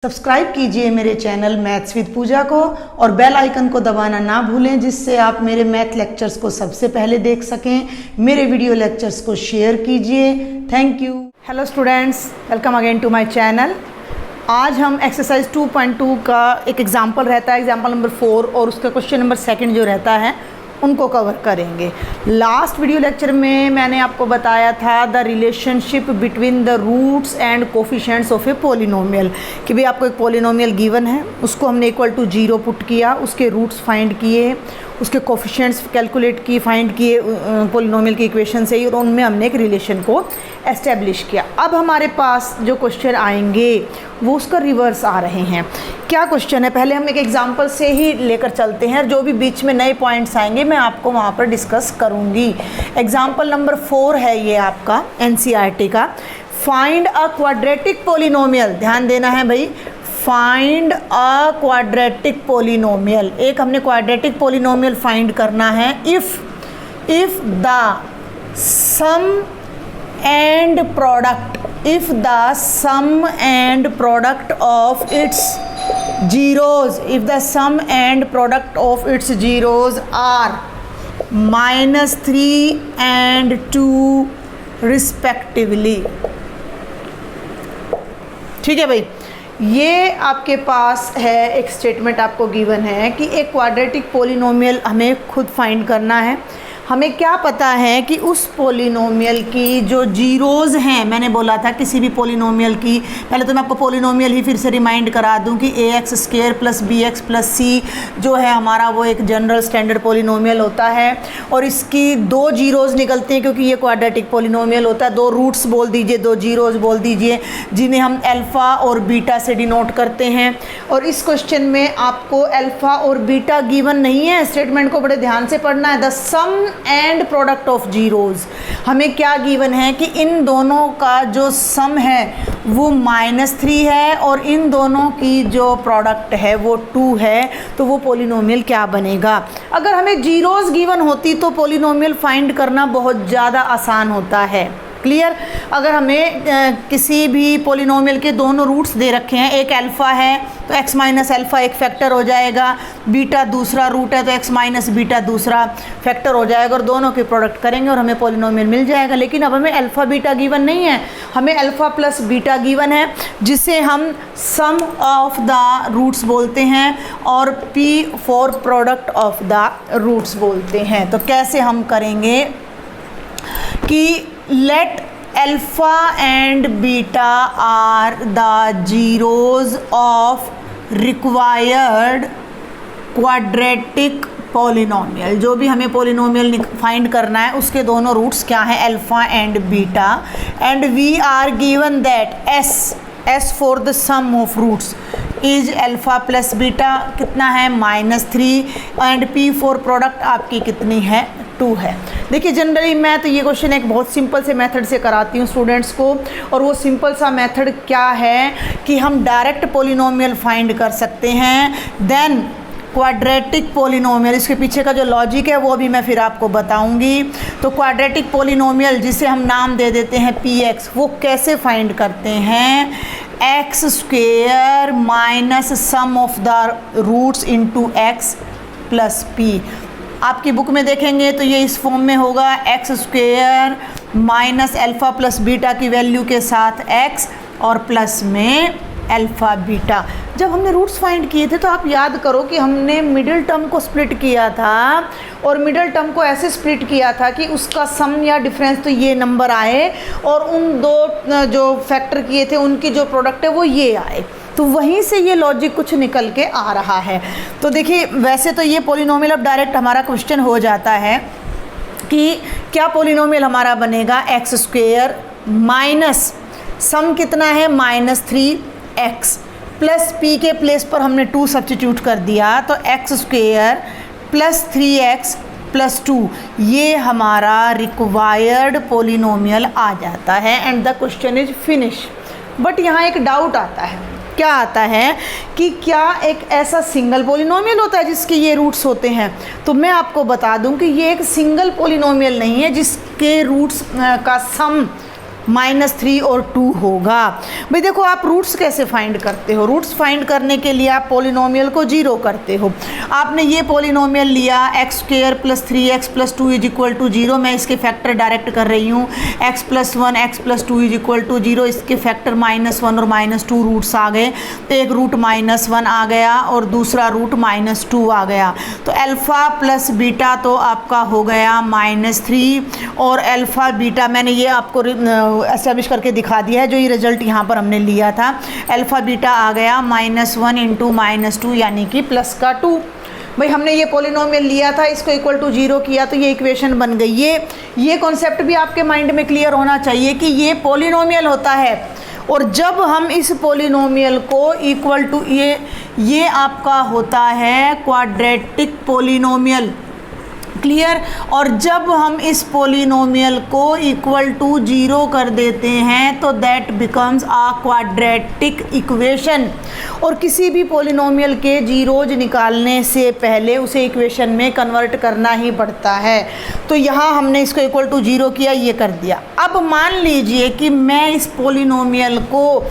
Subscribe कीजिए मेरे channel maths with पूजा को और बेल आइकन को दबाना ना भूलें, जिससे आप मेरे मैथ लेक्चर्स को सबसे पहले देख सकें। मेरे वीडियो लेक्चर्स को शेयर कीजिए। Thank you. Hello students, welcome again to my channel. आज हम एक्सरसाइज 2.2 का एक एग्जाम्पल रहता है, एग्जाम्पल नंबर 4, और उसका क्वेश्चन नंबर 2 जो रहता है उनको कवर करेंगे। लास्ट वीडियो लेक्चर में मैंने आपको बताया था the relationship between the roots and coefficients of a polynomial, कि भाई आपको एक पोलिनोमियल गिवन है, उसको हमने इक्वल टू 0 पुट किया, उसके रूट्स फाइंड किए, उसके कोफिशिएंट्स कैलकुलेट किए, फाइंड किए पोलिनोमियल की इक्वेशन से ही, और उनमें हमने एक रिलेशन को एस्टेब्लिश किया। अब हमारे पास जो क्वेश्चन आएंगे वो उसका रिवर्स आ रहे हैं। क्या क्वेश्चन है, पहले हम एक एग्जांपल से ही लेकर चलते हैं, जो भी बीच में नए पॉइंट्स आएंगे मैं आपको वहाँ पर डिस्कस करूँगी। एग्जांपल नंबर 4 है ये आपका एनसीईआरटी का। फाइंड अ क्वाड्रेटिक पोलिनोमियल, ध्यान देना है भाई, फाइंड अ क्वाड्रेटिक पोलिनोमियल। एक हमने क्वाड्रेटिक पोलिनोमियल फाइंड करना है if the sum and product, if the sum and product of its zeros, if the sum and product of its zeros are -3 and 2 respectively। ठीक है भाई, ये आपके पास है एक स्टेटमेंट आपको गिवन है कि एक क्वाड्रेटिक पोलिनोमियल हमें खुद फाइंड करना है। हमें क्या पता है कि उस पोलिनोमियल की जो जीरोज़ हैं, मैंने बोला था किसी भी पोलिनोमियल की, पहले तो मैं आपको पोलिनोमियल ही फिर से रिमाइंड करा दूं कि ax² + bx + c जो है हमारा वो एक जनरल स्टैंडर्ड पोलिनोमियल होता है, और इसकी 2 जीरोज़ निकलती हैं क्योंकि ये क्वाड्रेटिक पोलिनोमियल होता है। 2 रूट्स बोल दीजिए, 2 जीरोज़ बोल दीजिए, जिन्हें हम अल्फ़ा और बीटा से डिनोट करते हैं। और इस क्वेश्चन में आपको अल्फ़ा और बीटा गिवन नहीं है, स्टेटमेंट को बड़े ध्यान से पढ़ना है। The sum and product of zeros, हमें क्या गिवन है कि इन दोनों का जो सम है वो -3 है और इन दोनों की जो प्रोडक्ट है वो 2 है, तो वो पोलिनोमियल क्या बनेगा। अगर हमें जीरोज़ गिवन होती तो पोलिनोमियल फाइंड करना बहुत ज़्यादा आसान होता है। क्लियर। अगर हमें किसी भी पोलिनोमियल के दोनों रूट्स दे रखे हैं, एक अल्फ़ा है तो x - अल्फ़ा एक फैक्टर हो जाएगा, बीटा दूसरा रूट है तो x - बीटा दूसरा फैक्टर हो जाएगा, और दोनों के प्रोडक्ट करेंगे और हमें पोलिनोमियल मिल जाएगा। लेकिन अब हमें अल्फ़ा बीटा गिवन नहीं है, हमें अल्फ़ा प्लस बीटा गिवन है, जिसे हम सम ऑफ द रूट्स बोलते हैं और p for product of the roots बोलते हैं। तो कैसे हम करेंगे कि let alpha and beta are the zeros of required quadratic polynomial। जो भी हमें पोलिनोमियल फाइंड करना है उसके दोनों रूट्स क्या हैं, alpha and beta, and we are given that s for the sum of roots is alpha plus beta कितना है -3, एंड p फॉर प्रोडक्ट आपकी कितनी है 2 है। देखिए जनरली मैं तो ये क्वेश्चन एक बहुत सिंपल से मेथड से कराती हूँ स्टूडेंट्स को, और वो सिंपल सा मेथड क्या है कि हम डायरेक्ट पोलिनोमियल फाइंड कर सकते हैं, देन क्वाड्रेटिक पोलिनोमियल, इसके पीछे का जो लॉजिक है वो भी मैं फिर आपको बताऊंगी। तो क्वाड्रेटिक पोलिनोमियल जिसे हम नाम दे देते हैं px, वो कैसे फाइंड करते हैं, x² - sum of the roots into x + p। आपकी बुक में देखेंगे तो ये इस फॉर्म में होगा, x² - अल्फ़ा प्लस बीटा की वैल्यू के साथ x और प्लस में अल्फ़ा बीटा। जब हमने रूट्स फाइंड किए थे तो आप याद करो कि हमने मिडिल टर्म को स्प्लिट किया था, और मिडिल टर्म को ऐसे स्प्लिट किया था कि उसका सम या डिफरेंस तो ये नंबर आए, और उन 2 जो फैक्टर किए थे उनकी जो प्रोडक्ट है वो ये आए। तो वहीं से ये लॉजिक कुछ निकल के आ रहा है। तो देखिए वैसे तो ये पोलिनोमियल अब डायरेक्ट हमारा क्वेश्चन हो जाता है कि क्या पोलिनोमियल हमारा बनेगा, x² माइनस सम कितना है -3x प्लस p के प्लेस पर हमने 2 सब्स्टिट्यूट कर दिया, तो x² + 3x + 2 ये हमारा रिक्वायर्ड पोलिनोमियल आ जाता है, and the question is finish. But यहाँ एक डाउट आता है, क्या आता है कि क्या एक ऐसा सिंगल पोलिनोमियल होता है जिसके ये रूट्स होते हैं। तो मैं आपको बता दूं कि ये एक सिंगल पोलिनोमियल नहीं है जिसके रूट्स का सम -3 और 2 होगा। भाई देखो आप रूट्स कैसे फाइंड करते हो, रूट्स फाइंड करने के लिए आप पॉलिनोमियल को जीरो करते हो। आपने ये पॉलिनोमियल लिया x² + 3x + 2 = 0, मैं इसके फैक्टर डायरेक्ट कर रही हूँ, x + 1 x + 2 = 0, इसके फैक्टर -1 और -2 रूट्स आ गए, तो एक रूट -1 आ गया और दूसरा रूट -2 आ गया, तो अल्फ़ा प्लस बीटा तो आपका हो गया -3 और अल्फ़ा बीटा मैंने ये आपको एस्टेब्लिश करके दिखा दिया है, जो ये रिजल्ट यहाँ पर हमने लिया था, अल्फ़ा बीटा आ गया -1 × -2 यानी कि +2। भाई हमने ये पॉलिनोमियल लिया था, इसको = 0 किया तो ये इक्वेशन बन गई। ये कॉन्सेप्ट भी आपके माइंड में क्लियर होना चाहिए कि ये पॉलिनोमियल होता है और जब हम इस पॉलिनोमियल को इक्वल टू ये आपका होता है क्वाड्रेटिक पॉलिनोमियल, क्लियर। और जब हम इस पॉलिनोमियल को = 0 कर देते हैं तो that becomes a quadratic equation, और किसी भी पॉलिनोमियल के जीरोज निकालने से पहले उसे इक्वेशन में कन्वर्ट करना ही पड़ता है। तो यहाँ हमने इसको = 0 किया, ये कर दिया। अब मान लीजिए कि मैं इस पॉलिनोमियल को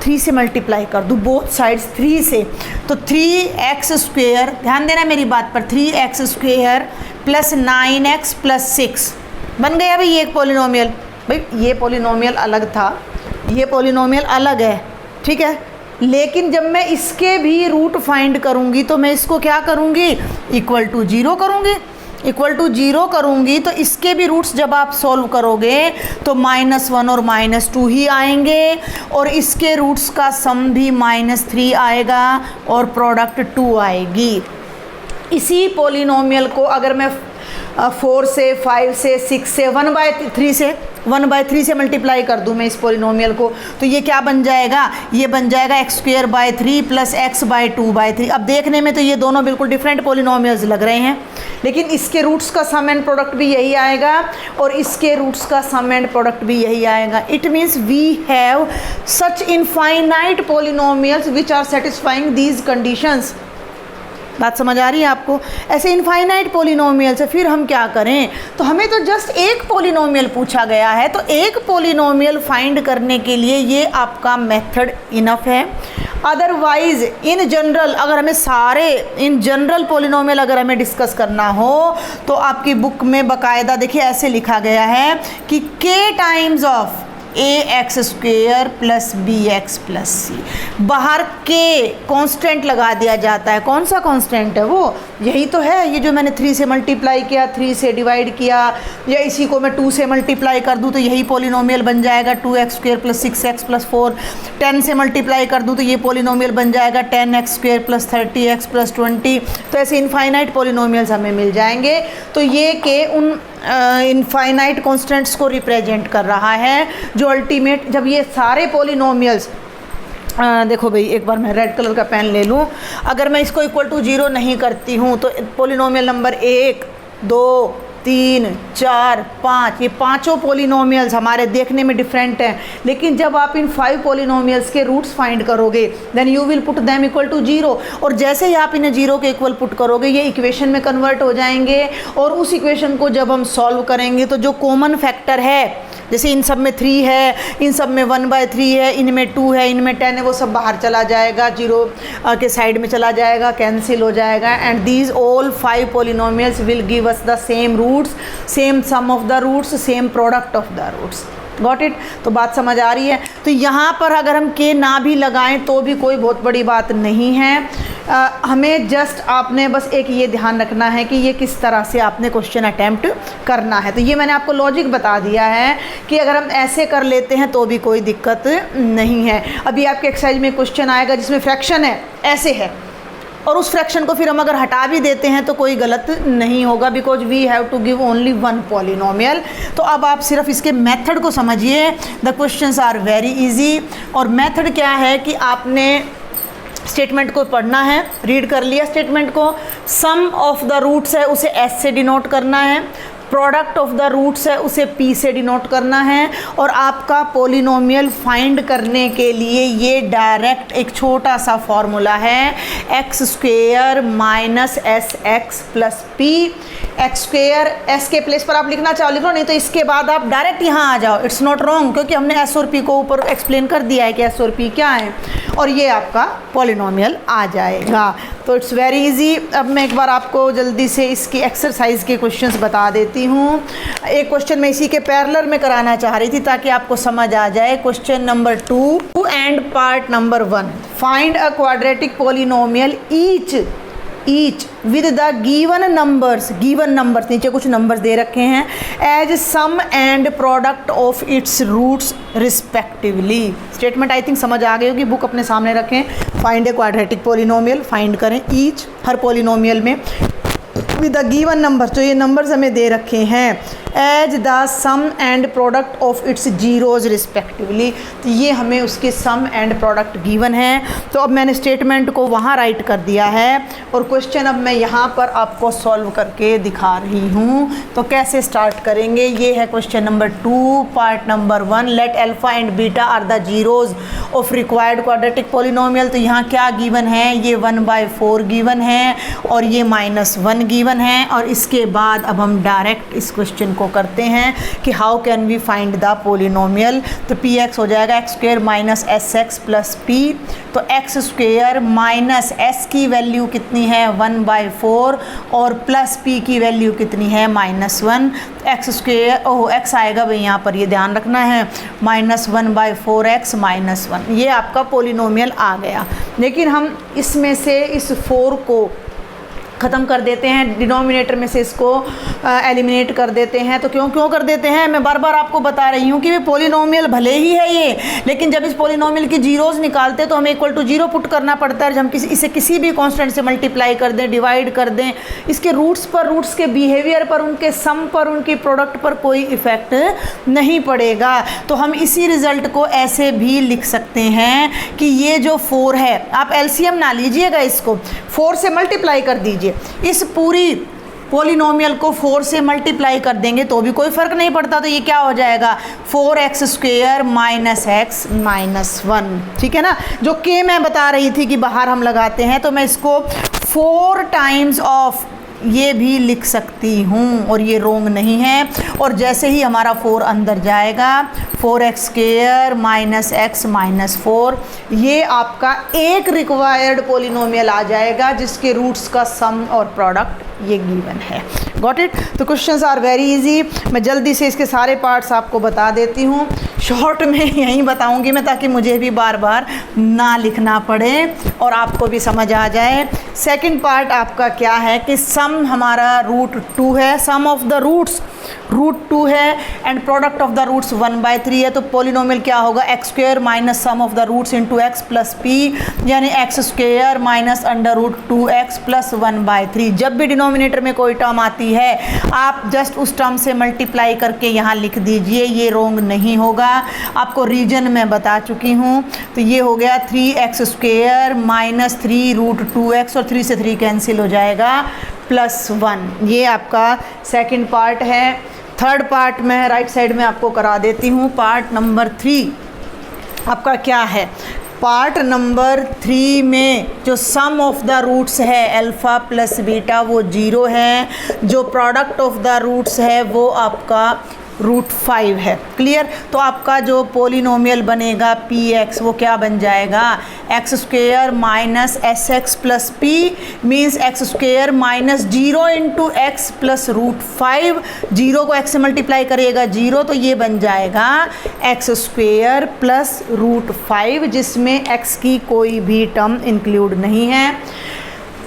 3 से मल्टीप्लाई कर दूँ, बोथ साइड्स 3 से, तो 3x², ध्यान देना मेरी बात पर, 3x² + 9x + 6 बन गया भाई ये एक पॉलिनोमियल। भाई ये पॉलिनोमियल अलग था, ये पॉलिनोमियल अलग है, ठीक है, लेकिन जब मैं इसके भी रूट फाइंड करूँगी तो मैं इसको क्या करूँगी, = 0 करूँगी। = 0 करूँगी तो इसके भी रूट्स जब आप सॉल्व करोगे तो -1 और -2 ही आएंगे, और इसके रूट्स का सम भी -3 आएगा और प्रोडक्ट 2 आएगी। इसी पॉलिनोमियल को अगर मैं 4 से 5 से 6 से 1/3 से मल्टीप्लाई कर दूं मैं इस पॉलिनोमियल को, तो ये क्या बन जाएगा, ये बन जाएगा x² + 3 + x/2/3। अब देखने में तो ये दोनों बिल्कुल डिफरेंट पॉलिनोमियल्स लग रहे हैं, लेकिन इसके रूट्स का सम एंड प्रोडक्ट भी यही आएगा और इसके रूट्स का सम एंड प्रोडक्ट भी यही आएगा। It means we have such infinite polynomials which are satisfying these conditions. बात समझ आ रही है आपको? ऐसे इनफाइनाइट पॉलिनोमियल से फिर हम क्या करें, तो हमें तो जस्ट एक पॉलिनोमियल पूछा गया है, तो एक पॉलिनोमियल फाइंड करने के लिए ये आपका मेथड इनफ है। अदरवाइज इन जनरल अगर हमें सारे इन जनरल पॉलिनोमियल अगर हमें डिस्कस करना हो तो आपकी बुक में बाकायदा देखिए ऐसे लिखा गया है कि k times of ax² + bx + c, बाहर k कांस्टेंट लगा दिया जाता है। कौन सा कांस्टेंट है वो, यही तो है, ये जो मैंने 3 से मल्टीप्लाई किया, 3 से डिवाइड किया, या इसी को मैं 2 से मल्टीप्लाई कर दूँ तो यही पॉलिनोमियल बन जाएगा 2x² + 6x + 4। 10 से मल्टीप्लाई कर दूँ तो ये पॉलिनोमियल बन जाएगा 10x² + 30x + 20। तो ऐसे इनफाइनाइट पॉलिनोमियल्स हमें मिल जाएंगे। तो ये के उन इनफाइनाइट कॉन्स्टेंट्स को रिप्रेजेंट कर रहा है जो अल्टीमेट, जब ये सारे पॉलिनोमियल्स देखो भाई एक बार मैं रेड कलर का पेन ले लूँ, अगर मैं इसको = 0 नहीं करती हूँ तो पॉलिनोमियल नंबर 1 2 3 4 5 ये पांचों पॉलिनोमियल्स हमारे देखने में डिफरेंट हैं, लेकिन जब आप इन 5 पॉलिनोमियल्स के रूट्स फाइंड करोगे then you will put them = 0, और जैसे ही आप इन्हें 0 के इक्वल पुट करोगे ये इक्वेशन में कन्वर्ट हो जाएंगे, और उस इक्वेशन को जब हम सॉल्व करेंगे तो जो कॉमन फैक्टर है, जैसे इन सब में 3 है, इन सब में 1/3 है, इनमें 2 है, इनमें 10 है, वो सब बाहर चला जाएगा, 0 के साइड में चला जाएगा, कैंसिल हो जाएगा, and these all 5 polynomials will give us the same roots, same sum of the roots, same product of the roots. Got it? तो बात समझ आ रही है? तो यहाँ पर अगर हम के ना भी लगाएं तो भी कोई बहुत बड़ी बात नहीं है। हमें जस्ट आपने बस एक ये ध्यान रखना है कि ये किस तरह से आपने क्वेश्चन अटैम्प्ट करना है। तो ये मैंने आपको लॉजिक बता दिया है कि अगर हम ऐसे कर लेते हैं तो भी कोई दिक्कत नहीं है। अभी आपके एक्सरसाइज में क्वेश्चन आएगा जिसमें फ्रैक्शन है, ऐसे है, और उस फ्रैक्शन को फिर हम अगर हटा भी देते हैं तो कोई गलत नहीं होगा, because we have to give only 1 polynomial. तो अब आप सिर्फ इसके मेथड को समझिए। The questions are very easy, और मेथड क्या है कि आपने स्टेटमेंट को पढ़ना है, रीड कर लिया स्टेटमेंट को, सम ऑफ द रूट्स है उसे s से डिनोट करना है, प्रोडक्ट ऑफ द रूट्स है उसे p से डिनोट करना है, और आपका पॉलिनोमियल फाइंड करने के लिए ये डायरेक्ट एक छोटा सा फॉर्मूला है x² - sx + p x square, S के प्लेस पर आप लिखना चाहो लिखो, नहीं तो इसके बाद आप डायरेक्ट यहाँ आ जाओ, इट्स नॉट रॉन्ग, क्योंकि हमने एस और पी को ऊपर एक्सप्लेन कर दिया है कि एस और पी क्या है, और ये आपका पॉलिनोमियल आ जाएगा। तो इट्स वेरी इजी। अब मैं एक बार आपको जल्दी से इसकी एक्सरसाइज के क्वेश्चंस बता देती हूँ। एक क्वेश्चन मैं इसी के पैरेलल में कराना चाह रही थी ताकि आपको समझ आ जाए। Question number 2 and part number 1, find a quadratic polynomial each with the given numbers नीचे कुछ नंबर्स दे रखे हैं, as sum and product of its roots respectively. Statement I think समझ आ गई होगी, बुक अपने सामने रखें। Find a quadratic polynomial, find करें ईच, हर पॉलिनोमियल में विद द गिवन नंबर, जो ये नंबर्स हमें दे रखे हैं, as the sum and product of it's zeros respectively. तो ये हमें उसके सम एंड प्रोडक्ट गिवन है। तो अब मैंने स्टेटमेंट को वहाँ राइट कर दिया है और क्वेश्चन अब मैं यहाँ पर आपको सॉल्व करके दिखा रही हूँ। तो कैसे स्टार्ट करेंगे, ये है question number 2 part number 1, let alpha and beta are the zeros of required quadratic polynomial. तो यहाँ क्या गिवन है, ये 1/4 गिवन है और ये -1 गिवन है। और इसके बाद अब हम डायरेक्ट इस क्वेश्चन को करते हैं कि how can we find the polynomial. तो पी एक्स हो जाएगा x square minus s x plus p. तो एक्स स्क्वेयर माइनस एस की वैल्यू कितनी है 1/4 और प्लस पी की वैल्यू कितनी है -1। एक्स स्क्वेयर एक्स आएगा भाई यहाँ पर, ये ध्यान रखना है, -1/4x -1, ये आपका पॉलिनोमियल आ गया। लेकिन हम इसमें से इस 4 को ख़त्म कर देते हैं, डिनोमिनेटर में से इसको एलिमिनेट कर देते हैं। तो क्यों कर देते हैं, मैं बार बार आपको बता रही हूँ कि ये पॉलिनोमियल भले ही है ये, लेकिन जब इस पॉलिनोमियल की जीरोज़ निकालते हैं तो हमें इक्वल टू 0 पुट करना पड़ता है। जब हम इसे किसी भी कांस्टेंट से मल्टीप्लाई कर दें, डिवाइड कर दें, इसके रूट्स पर, रूट्स के बिहेवियर पर, उनके सम पर, उनकी प्रोडक्ट पर कोई इफ़ेक्ट नहीं पड़ेगा। तो हम इसी रिज़ल्ट को ऐसे भी लिख सकते हैं कि ये जो 4 है, आप एलसीएम ना लीजिएगा, इसको 4 से मल्टीप्लाई कर दीजिए। इस पूरी पॉलिनोमियल को 4 से मल्टीप्लाई कर देंगे तो भी कोई फ़र्क नहीं पड़ता। तो ये क्या हो जाएगा 4x स्क्वेयर माइनस x -1, ठीक है ना। जो के मैं बता रही थी कि बाहर हम लगाते हैं, तो मैं इसको 4 टाइम्स ऑफ ये भी लिख सकती हूँ और ये रोंग नहीं है। और जैसे ही हमारा 4 अंदर जाएगा 4x स्क्वेयर माइनस x -4, ये आपका एक रिक्वायर्ड पॉलिनोमियल आ जाएगा जिसके रूट्स का सम और प्रोडक्ट ये गिवन है। Got it. तो क्वेश्चंस आर वेरी इजी। मैं जल्दी से इसके सारे पार्ट्स आपको बता देती हूँ, शॉर्ट में यहीं बताऊँगी मैं, ताकि मुझे भी बार बार ना लिखना पड़े और आपको भी समझ आ जाए। सेकंड पार्ट आपका क्या है कि सम हमारा √2 है, सम ऑफ द रूट्स √2 है and product of the roots 1/3 है। तो पॉलिनोमियल क्या होगा, x square minus sum of the roots into x plus p, यानी x square minus √2x plus 1/3। जब भी डिनोमिनेटर में कोई टर्म आती है आप जस्ट उस टर्म से मल्टीप्लाई करके यहाँ लिख दीजिए, ये रोंग नहीं होगा। आपको रीजन मैं बता चुकी हूँ। तो ये हो गया 3x स्क्वेयर माइनस 3√2x और 3 से 3 कैंसिल हो जाएगा +1। ये आपका सेकंड पार्ट है। थर्ड पार्ट मैं राइट साइड में आपको करा देती हूँ। पार्ट नंबर 3 आपका क्या है, पार्ट नंबर 3 में जो सम ऑफ द रूट्स है अल्फ़ा प्लस बीटा वो 0 है, जो प्रोडक्ट ऑफ द रूट्स है वो आपका √5 है। क्लियर। तो आपका जो पॉलिनोमियल बनेगा px वो क्या बन जाएगा, x square minus s x plus P means x square minus 0 into x plus √5। 0 को x से मल्टीप्लाई करिएगा 0, तो ये बन जाएगा एक्स स्क्वेयर प्लस √5 जिसमें x की कोई भी टर्म इंक्लूड नहीं है।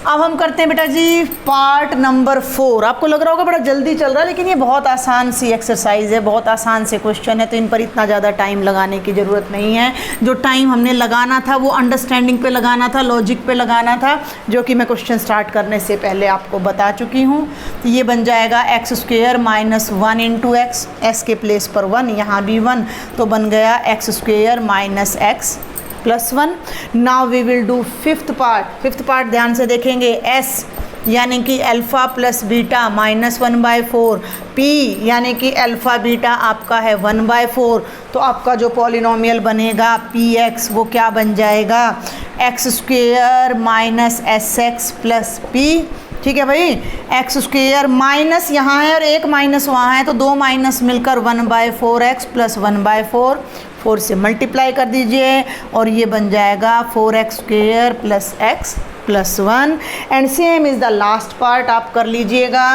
अब हम करते हैं बेटा जी पार्ट नंबर 4। आपको लग रहा होगा बड़ा जल्दी चल रहा है, लेकिन ये बहुत आसान सी एक्सरसाइज है, बहुत आसान से क्वेश्चन है, तो इन पर इतना ज़्यादा टाइम लगाने की ज़रूरत नहीं है। जो टाइम हमने लगाना था वो अंडरस्टैंडिंग पे लगाना था, लॉजिक पे लगाना था, जो कि मैं क्वेश्चन स्टार्ट करने से पहले आपको बता चुकी हूँ। तो ये बन जाएगा x square minus 1 into x, x के प्लेस पर 1, यहाँ भी 1, तो बन गया x square minus x +1। Now we will do fifth part ध्यान से देखेंगे। s यानी कि अल्फ़ा प्लस बीटा -1/4, p यानी कि अल्फ़ा बीटा आपका है 1/4। तो आपका जो पॉलिनोमियल बनेगा px वो क्या बन जाएगा, x square minus s x plus P ठीक है भाई, एक्स स्क्वेयर माइनस यहाँ है और एक माइनस वहाँ है, तो दो माइनस मिलकर 1/4x प्लस 1/4, 4 से मल्टीप्लाई कर दीजिए और ये बन जाएगा 4x square plus x plus 1 and same is the last part आप कर लीजिएगा।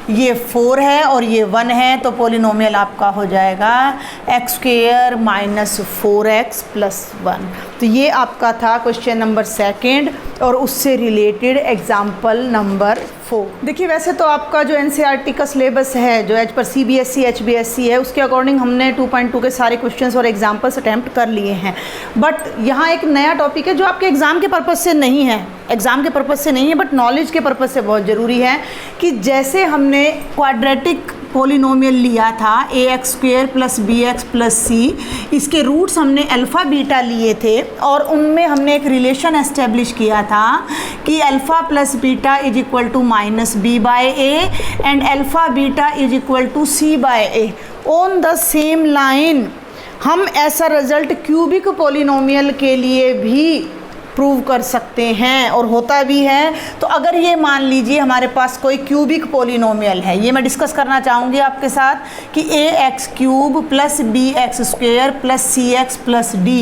ये 4 है और ये 1 है, तो पोलिनोमियल आपका हो जाएगा x square minus 4x plus 1। तो ये आपका था क्वेश्चन नंबर 2 और उससे रिलेटेड एग्जाम्पल नंबर 4। देखिए वैसे तो आपका जो NCERT का सिलेबस है, जो एज पर CBSE HBSE है, उसके अकॉर्डिंग हमने 2.2 के सारे क्वेश्चंस और एग्जाम्पल्स अटैम्प्ट कर लिए हैं। बट यहाँ एक नया टॉपिक है जो आपके एग्ज़ाम के पर्पज़ से नहीं है, एग्ज़ाम के पर्पज़ से नहीं है, बट नॉलेज के पर्पज़ से बहुत ज़रूरी है कि जैसे हमने क्वाड्रेटिक पोलिनोमियल लिया था ax square plus bx plus c, इसके रूट्स हमने अल्फ़ा बीटा लिए थे और उनमें हमने एक रिलेशन एस्टेब्लिश किया था कि alpha plus beta is equal to minus b by a and alpha beta is equal to c by a। On the same line हम ऐसा रिजल्ट क्यूबिक पोलिनोमियल के लिए भी प्रूव कर सकते हैं और होता भी है। तो अगर ये मान लीजिए हमारे पास कोई क्यूबिक पोलिनोमियल है, ये मैं डिस्कस करना चाहूँगी आपके साथ कि ax cube plus bx square plus cx plus d,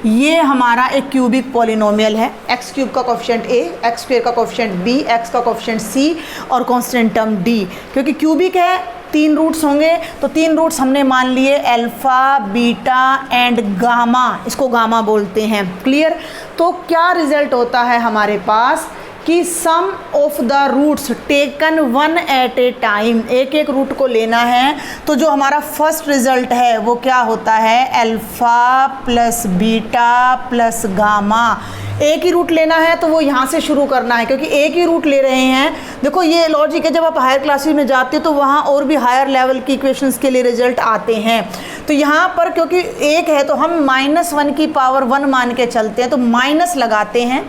ये हमारा एक क्यूबिक पोलिनोमियल है। x क्यूब का कोफिशिएंट a, x स्क्वेयर का कोफिशिएंट b, x का कोफिशिएंट c और कांस्टेंट टर्म d। क्योंकि क्यूबिक है 3 रूट्स होंगे, तो 3 रूट्स हमने मान लिए अल्फ़ा बीटा एंड गामा, इसको गामा बोलते हैं। क्लियर? तो क्या रिजल्ट होता है हमारे पास कि sum of the roots taken 1 at a time, एक एक रूट को लेना है, तो जो हमारा फर्स्ट रिजल्ट है वो क्या होता है, alpha plus beta plus gamma. एक ही रूट लेना है तो वो यहाँ से शुरू करना है, क्योंकि एक ही रूट ले रहे हैं। देखो ये लॉजिक है, जब आप हायर क्लासेस में जाते हो तो वहाँ और भी हायर लेवल की इक्वेशंस के लिए रिजल्ट आते हैं। तो यहाँ पर क्योंकि एक है तो हम -1 की पावर 1 मान के चलते हैं, तो माइनस लगाते हैं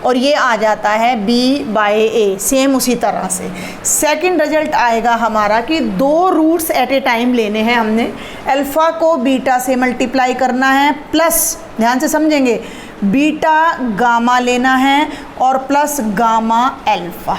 और ये आ जाता है b बाय a। सेम उसी तरह से सेकंड रिजल्ट आएगा हमारा कि 2 रूट्स एट ए टाइम लेने हैं हमने, अल्फ़ा को बीटा से मल्टीप्लाई करना है प्लस, ध्यान से समझेंगे, बीटा गामा लेना है और plus gamma alpha.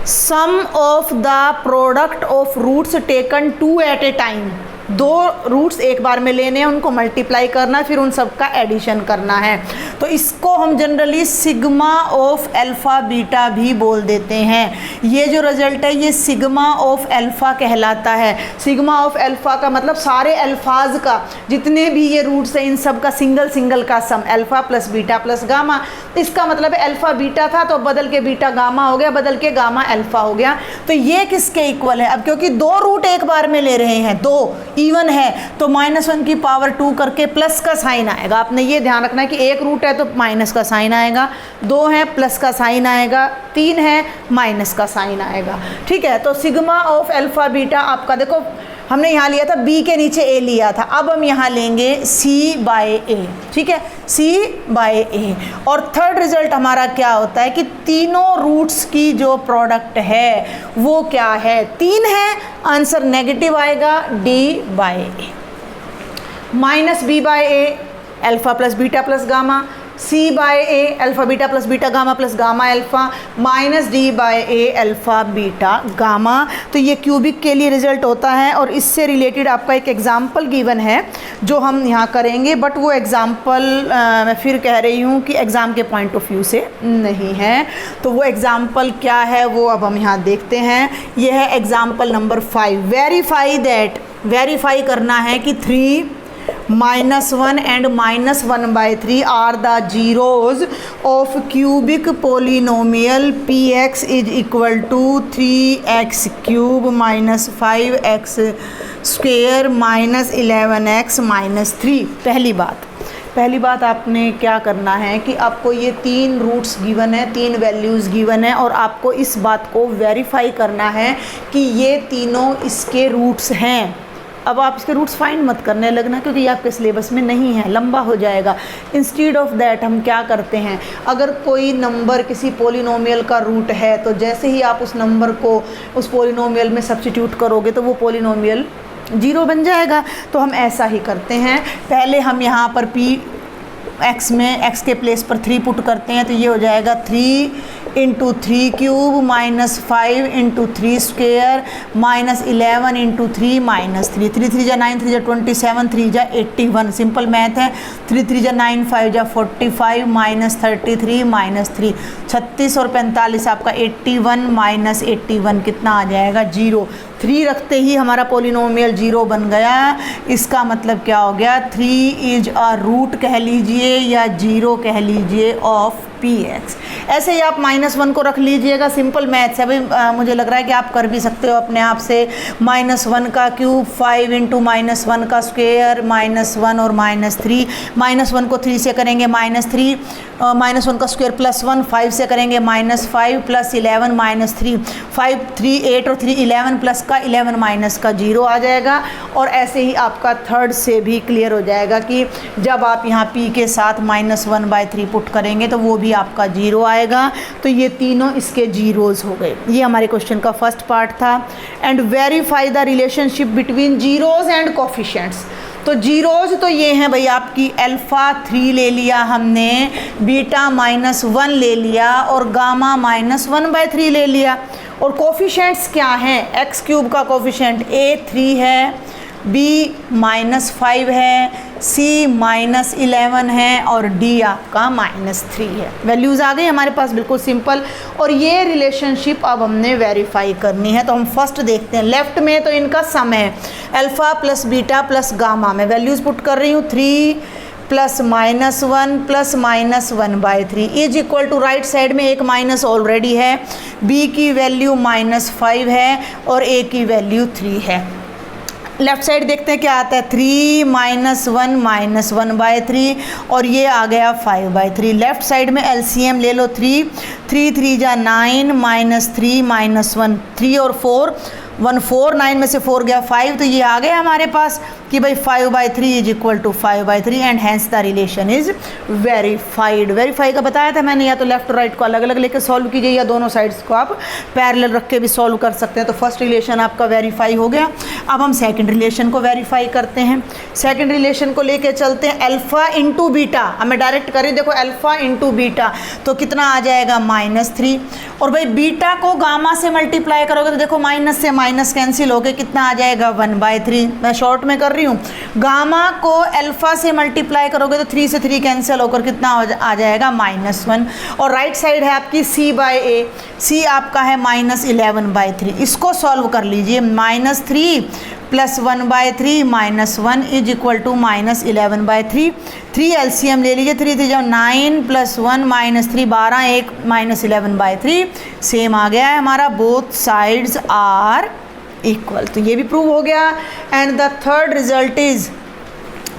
Sum of the product of roots taken 2 at a time, 2 roots एक बार में लेने हैं, उनको मल्टीप्लाई करना है, फिर उन सब का एडिशन करना है। तो इसको हम generally sigma of alpha beta भी बोल देते हैं। ये जो रिजल्ट है ये सिग्मा ऑफ अल्फ़ा कहलाता है। सिग्मा ऑफ अल्फ़ा का मतलब सारे अल्फाज का, जितने भी ये रूट्स हैं इन सब का सिंगल सिंगल का sum, alpha plus beta plus gamma. इसका मतलब है अल्फ़ा बीटा था तो बदल के बीटा गामा हो गया, बदल के गामा अल्फ़ा हो गया। तो ये किसके इक्वल है? अब क्योंकि 2 रूट एक बार में ले रहे हैं, 2 इवन है, तो -1 की पावर 2 करके प्लस का साइन आएगा। आपने ये ध्यान रखना है कि एक रूट है तो माइनस का साइन आएगा, 2 है प्लस का साइन आएगा, 3 है माइनस का साइन आएगा। ठीक है, तो सिग्मा ऑफ अल्फ़ा बीटा आपका, देखो हमने यहाँ लिया था b के नीचे a लिया था, अब हम यहाँ लेंगे c बाय a। ठीक है, c बाय a। और थर्ड रिजल्ट हमारा क्या होता है कि तीनों रूट्स की जो प्रोडक्ट है वो क्या है, 3 है, आंसर नेगेटिव आएगा, d by a। Minus b by a, alpha plus beta plus gamma, c by a, alpha beta plus beta gamma plus gamma alpha, minus d by a, alpha beta gamma. तो ये cubic के लिए result होता है और इससे related आपका एक एग्जाम्पल गिवन है जो हम यहाँ करेंगे, बट वो एग्ज़ाम्पल मैं फिर कह रही हूँ कि एग्ज़ाम के पॉइंट ऑफ व्यू से नहीं है। तो वो एग्ज़ाम्पल क्या है वो अब हम यहाँ देखते हैं। ये है एग्ज़ाम्पल नंबर 5। वेरीफाई करना है कि 3, -1 and -1/3 are the zeros of cubic polynomial px is equal to 3x cube minus 5x square minus 11x minus 3। पहली बात आपने क्या करना है कि आपको ये 3 रूट्स गिवन है, 3 वैल्यूज़ गिवन है और आपको इस बात को वेरीफाई करना है कि ये तीनों इसके रूट्स हैं। अब आप इसके रूट्स फाइंड मत करने लगना क्योंकि ये आपके सिलेबस में नहीं है, लंबा हो जाएगा। इंस्टीड ऑफ दैट हम क्या करते हैं, अगर कोई नंबर किसी पोलिनोमियल का रूट है तो जैसे ही आप उस नंबर को उस पोलिनोमियल में सब्स्टिट्यूट करोगे तो वो पोलिनोमियल 0 बन जाएगा। तो हम ऐसा ही करते हैं, पहले हम यहाँ पर p x में x के प्लेस पर 3 पुट करते हैं, तो ये हो जाएगा 3 into 3 cube minus 5 into 3 square minus 11 into 3 minus 3, 3 3 जा 9, 3 जा 27, 3 जा 81, सिंपल मैथ है। 3 3 जा 9, 5 जा 45 माइनस 33 माइनस 3, 36 और 45 आपका 81 माइनस 81 कितना आ जाएगा 0। 3 रखते ही हमारा पोलिनोमियल 0 बन गया। इसका मतलब क्या हो गया, 3 इज अ रूट कह लीजिए या 0 कह लीजिए ऑफ px। ऐसे ही आप -1 को रख लीजिएगा, सिंपल मैथ्स है भाई। मुझे लग रहा है कि आप कर भी सकते हो अपने आप से। -1 का क्यूब 5 इंटू -1 का स्क्वेयर -1 और -3, -1 को 3 से करेंगे -3, -1 का स्क्वेयर +1, 5 से करेंगे -5 प्लस 11 -3, 5 3 8 और 3 11 प्लस का 11 माइनस का 0 आ जाएगा। और ऐसे ही आपका थर्ड से भी क्लियर हो जाएगा कि जब आप यहाँ p के साथ -1/3 पुट करेंगे तो वो भी आपका 0 आएगा। तो ये तीनों इसके जीरोज़ हो गए। ये हमारे क्वेश्चन का फर्स्ट पार्ट था। And verify the relationship between zeros and coefficients. तो जीरोज़ तो ये हैं भाई आपकी अल्फ़ा 3 ले लिया हमने, बीटा -1 ले लिया और गामा -1/3 ले लिया। और कोफिशिएंट्स क्या हैं, एक्स क्यूब का कोफिशिएंट a 3 है, b -5 है, c -11 है और d आपका -3 है। वैल्यूज़ आ गई हमारे पास, बिल्कुल सिंपल। और ये रिलेशनशिप अब हमने वेरीफाई करनी है। तो हम फर्स्ट देखते हैं, लेफ्ट में तो इनका सम है, alpha plus beta plus gamma. में वैल्यूज़ पुट कर रही हूँ, 3 plus -1 plus -1/3 is equal to, right side में एक माइनस ऑलरेडी है, b की वैल्यू -5 है और a की वैल्यू 3 है। लेफ्ट साइड देखते हैं क्या आता है, 3 -1 -1/3 और ये आ गया 5/3। लेफ्ट साइड में एलसीएम ले लो, 3 3 जा 9 -3 -1, 3 और 4 1 4, 9 में से 4 गया 5, तो ये आ गया हमारे पास कि भाई 5/3 is equal to 5/3 and hence the relation is verified. Verify का बताया था मैंने, या तो लेफ्ट और राइट को अलग अलग लेकर सॉल्व कीजिए या दोनों साइड्स को आप पैरेलल रख के भी सॉल्व कर सकते हैं। तो फर्स्ट रिलेशन आपका वेरीफाई हो गया। अब हम सेकंड रिलेशन को वेरीफाई करते हैं। सेकंड रिलेशन को लेके चलते हैं, अल्फ़ा इंटू बीटा। हमें डायरेक्ट करें, देखो अल्फ़ा इंटू बीटा तो कितना आ जाएगा -3। और भाई बीटा को गामा से मल्टीप्लाई करोगे तो देखो माइनस से माइनस कैंसिल हो गए, कितना आ जाएगा 1/3। मैं शॉर्ट में कर रही हूँ। गामा को अल्फ़ा से मल्टीप्लाई करोगे तो 3 से 3 कैंसिल होकर कितना आ जाएगा -1। और राइट साइड है आपकी c/a, c आपका है -11/3। इसको सॉल्व कर लीजिए, -3 plus 1/3 -1 is equal to -11/3। 3 LCM ले लीजिए, 3 3 जाओ 9 प्लस 1 -3 12, 1 -11/3 सेम आ गया है हमारा, बोथ साइड्स आर इक्वल। तो ये भी प्रूव हो गया। And the third result is,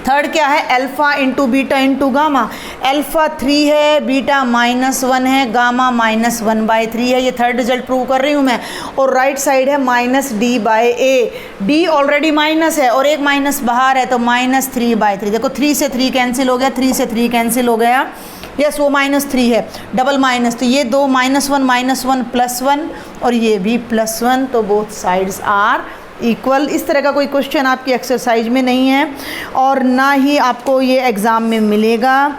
third क्या है, alpha into beta into gamma. Alpha 3 है, बीटा -1 है, गामा -1/3 है। ये थर्ड रिजल्ट प्रूव कर रही हूँ मैं। और राइट साइड है -d/a, d ऑलरेडी माइनस है और एक माइनस बाहर है तो -3/3। देखो 3 से 3 कैंसिल हो गया, 3 से 3 कैंसिल हो गया, यस वो -3 है, डबल माइनस, तो ये दो -1 +1 और ये भी +1, तो बोथ साइड्स आर इक्वल। इस तरह का कोई क्वेश्चन आपकी एक्सरसाइज में नहीं है और ना ही आपको ये एग्ज़ाम में मिलेगा।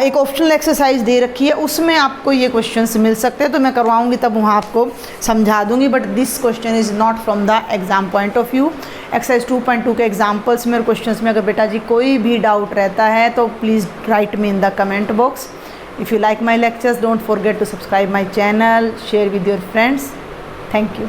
एक ऑप्शनल एक्सरसाइज दे रखी है, उसमें आपको ये क्वेश्चंस मिल सकते हैं, तो मैं करवाऊंगी तब वहाँ आपको समझा दूंगी। But this question is not from the exam point of view. Exercise 2.2 के एग्जाम्पल्स में और क्वेश्चंस में अगर बेटा जी कोई भी डाउट रहता है तो please write me in the comment box. If you like my lectures don't forget to subscribe my channel, share with your friends. Thank you.